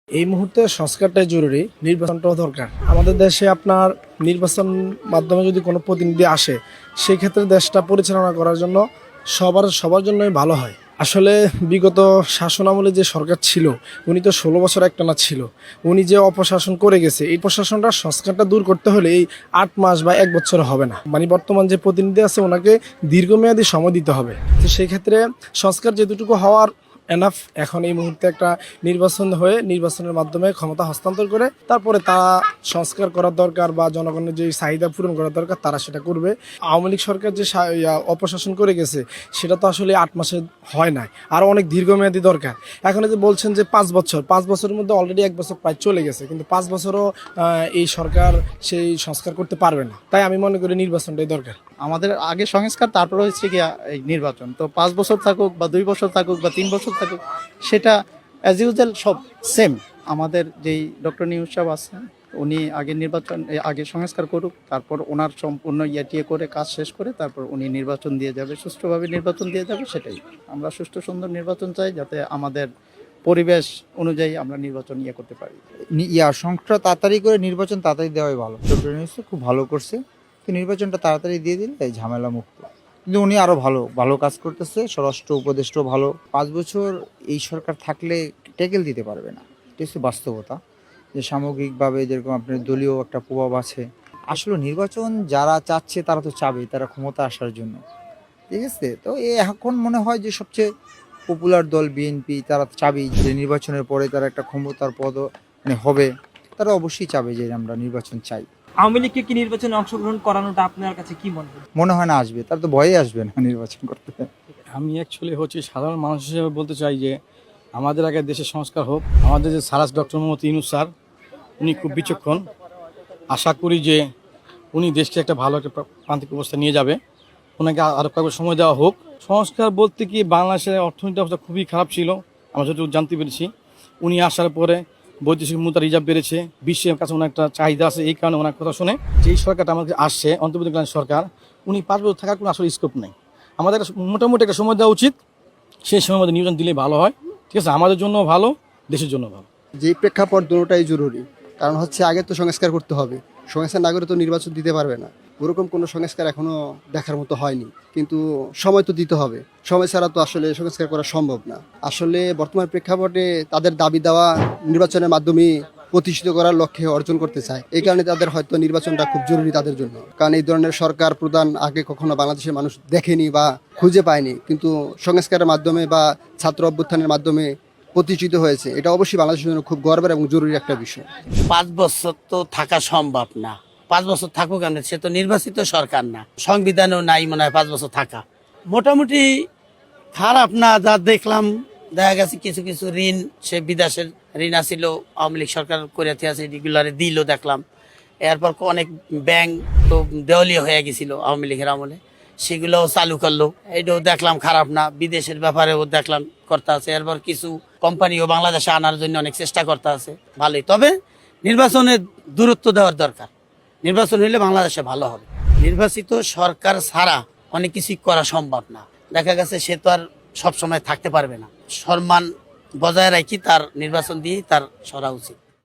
এই মুহূর্তে সংস্কারটাই জরুরি, নির্বাচনটাও দরকার। আমাদের দেশে আপনার নির্বাচন মাধ্যমে যদি কোনো প্রতিনিধি আসে, সেই ক্ষেত্রে দেশটা পরিচালনা করার জন্য সবার জন্যই ভালো হয়। আসলে বিগত শাসন আমলে যে সরকার ছিল, উনি তো 16 বছর একটানা ছিল। উনি যে অপশাসন করে গেছে, এই প্রশাসনটা সংস্কারটা দূর করতে হলে এই 8 মাস বা 1 বছর হবে না। মানে বর্তমান যে প্রতিনিধি আছে ওনাকে দীর্ঘমেয়াদী সময় দিতে হবে। তো সেই ক্ষেত্রে সংস্কার যেটুকু হওয়ার এনাফ, এখন এই মুহূর্তে একটা নির্বাচন হয়ে নির্বাচনের মাধ্যমে ক্ষমতা হস্তান্তর করে তারপরে তা সংস্কার করার দরকার বা জনগণের যে চাহিদা পূরণ করার দরকার তারা সেটা করবে। আওয়ামী লীগ সরকার যে অপশাসন করে গেছে সেটা তো আসলে 8 মাসে হয় নাই, আরও অনেক দীর্ঘমেয়াদী দরকার। এখন যে বলছেন যে 5 বছরের মধ্যে অলরেডি 1 বছর প্রায় চলে গেছে, কিন্তু 5 বছরও এই সরকার সেই সংস্কার করতে পারবে না। তাই আমি মনে করি নির্বাচনটাই দরকার। আমাদের আগে সংস্কার, তারপরে হচ্ছে কি এই নির্বাচন। তো 5 বছর থাকুক বা 2 বছর থাকুক বা 3 বছর থাকুক, সেটা অ্যাজ ইউজুয়াল সব সেম। আমাদের যেই ডক্টর নিউজ সাহেব আছেন, উনি আগে সংস্কার করুক, তারপর ওনার সম্পূর্ণ ইয়েটিয়ে করে কাজ শেষ করে তারপর উনি নির্বাচন দিয়ে যাবে, সুষ্ঠুভাবে নির্বাচন দিয়ে যাবে। সেটাই আমরা সুষ্ঠু সুন্দর নির্বাচন চাই, যাতে আমাদের পরিবেশ অনুযায়ী আমরা নির্বাচন করতে পারি। সংস্কার তাড়াতাড়ি করে নির্বাচন তাড়াতাড়ি দেওয়াই ভালো। ডক্টর ইউনূস খুব ভালো করছে, তো নির্বাচনটা তাড়াতাড়ি দিয়ে দিলে ঝামেলা মুক্ত। কিন্তু উনি আরো ভালো কাজ করতেছে, স্বরাষ্ট্র উপদেষ্টাও ভালো। 5 বছর এই সরকার থাকলে টেকেল দিতে পারবে না, এটা হচ্ছে বাস্তবতা। যে সামগ্রিকভাবে যেরকম আপনার দলীয় একটা প্রভাব আছে। আসলে নির্বাচন যারা চাচ্ছে তারা তো চাবেই, তারা ক্ষমতা আসার জন্য, ঠিক আছে। তো এখন মনে হয় যে সবচেয়ে পপুলার দল বিএনপি, তারা চাবেই যে নির্বাচনের পরে তারা একটা ক্ষমতার পদ হবে। তারা অবশ্যই চাবে যে আমরা নির্বাচন চাই। আওয়ামী লীগকে কি নির্বাচনে অংশগ্রহণ করানোটা আপনার কাছে কি মনে হয়? মনে হয় না আসবে, তার তো ভয়ে আসবে না নির্বাচন করতে। আমি অ্যাকচুয়ালি সাধারণ মানুষ হিসেবে বলতে চাই যে আমাদের আগে দেশের সংস্কার হোক। আমাদের যে sir doctor Mohammad Yunus sir, উনি খুব বিচক্ষণ। আশা করি যে উনি দেশকে একটা ভালো একটা প্রান্তিক অবস্থা নিয়ে যাবে। ওনাকে আরও কয়েক সময় দেওয়া হোক। সংস্কার বলতে কি, বাংলাদেশের অর্থনৈতিক অবস্থা খুবই খারাপ ছিল, আমরা যতটুকু জানতে পেরেছি। উনি আসার পরে বৈদেশিক মুদ্রা রিজার্ভ বেড়েছে, বিশ্বের কাছে ওনার একটা চাহিদা আছে। এই কারণে ওনার কথা শুনে যেই সরকারটা আমাদের আসছে, অন্তর্বর্তীকালীন সরকার, উনি 5 বছর থাকার কোনো আসলে স্কোপ নেই। আমাদের মোটামুটি একটা সময় দেওয়া উচিত, সেই সময় আমাদের নিয়োজন দিলে ভালো হয়। ঠিক আছে, আমাদের জন্য ভালো, দেশের জন্য ভালো। যে প্রেক্ষাপট দুটোটাই জরুরি। কারণ আগে তো সংস্কার করতে হবে, সংস্কার না করে তো নির্বাচন দিতে পারবে না। ওরকম কোনো সংস্কার এখনো দেখার মতো হয়নি, কিন্তু সময় তো দিতে হবে। সময় ছাড়া তো আসলে সংস্কার করা সম্ভব না। আসলে বর্তমান প্রেক্ষাপটে তাদের দাবি দেওয়া নির্বাচনের মাধ্যমে প্রতিষ্ঠিত করার লক্ষ্যে অর্জন করতে চায়। এই কারণে তাদের হয়তো নির্বাচনটা খুব জরুরি তাদের জন্য। কারণ এই ধরনের সরকার প্রধান আগে কখনো বাংলাদেশের মানুষ দেখেনি বা খুঁজে পায়নি, কিন্তু সংস্কারের মাধ্যমে বা ছাত্র অভ্যুত্থানের মাধ্যমে প্রতিষ্ঠিত হয়েছে। এটা অবশ্যই বাংলাদেশের জন্য খুব গর্বের এবং জরুরি একটা বিষয়। 5 বছর তো থাকা সম্ভব না। 5 বছর থাকুক কেন, সে তো নির্বাচিত সরকার না, সংবিধানেও নাই মনে হয় 5 বছর থাকা। মোটামুটি খারাপ না, যা দেখলাম। দেখা গেছে কিছু কিছু ঋণ, সে বিদেশের ঋণ আসিল, আওয়ামী লীগ সরকার করিয়াতে আছে, রেগুলারে দিল দেখলাম। এরপর অনেক ব্যাংক তো দেওয়ালিয়া হয়ে গেছিল আওয়ামী লীগের আমলে, সেগুলোও চালু করলো, এটাও দেখলাম খারাপ না। বিদেশের ব্যাপারেও দেখলাম করতে আছে। এরপর কিছু কোম্পানিও বাংলাদেশে আনার জন্য অনেক চেষ্টা করতে আছে, ভালোই। তবে নির্বাচনের দূরত্ব দেওয়ার দরকার। নির্বাচন হইলে বাংলাদেশে ভালো হবে। নির্বাচিত সরকার ছাড়া অনেক কিছুই করা সম্ভব না। দেখা গেছে সে তো আর সবসময় থাকতে পারবে না। সম্মান বজায় রাখি তার নির্বাচন দিয়েই তার সরা উচিত।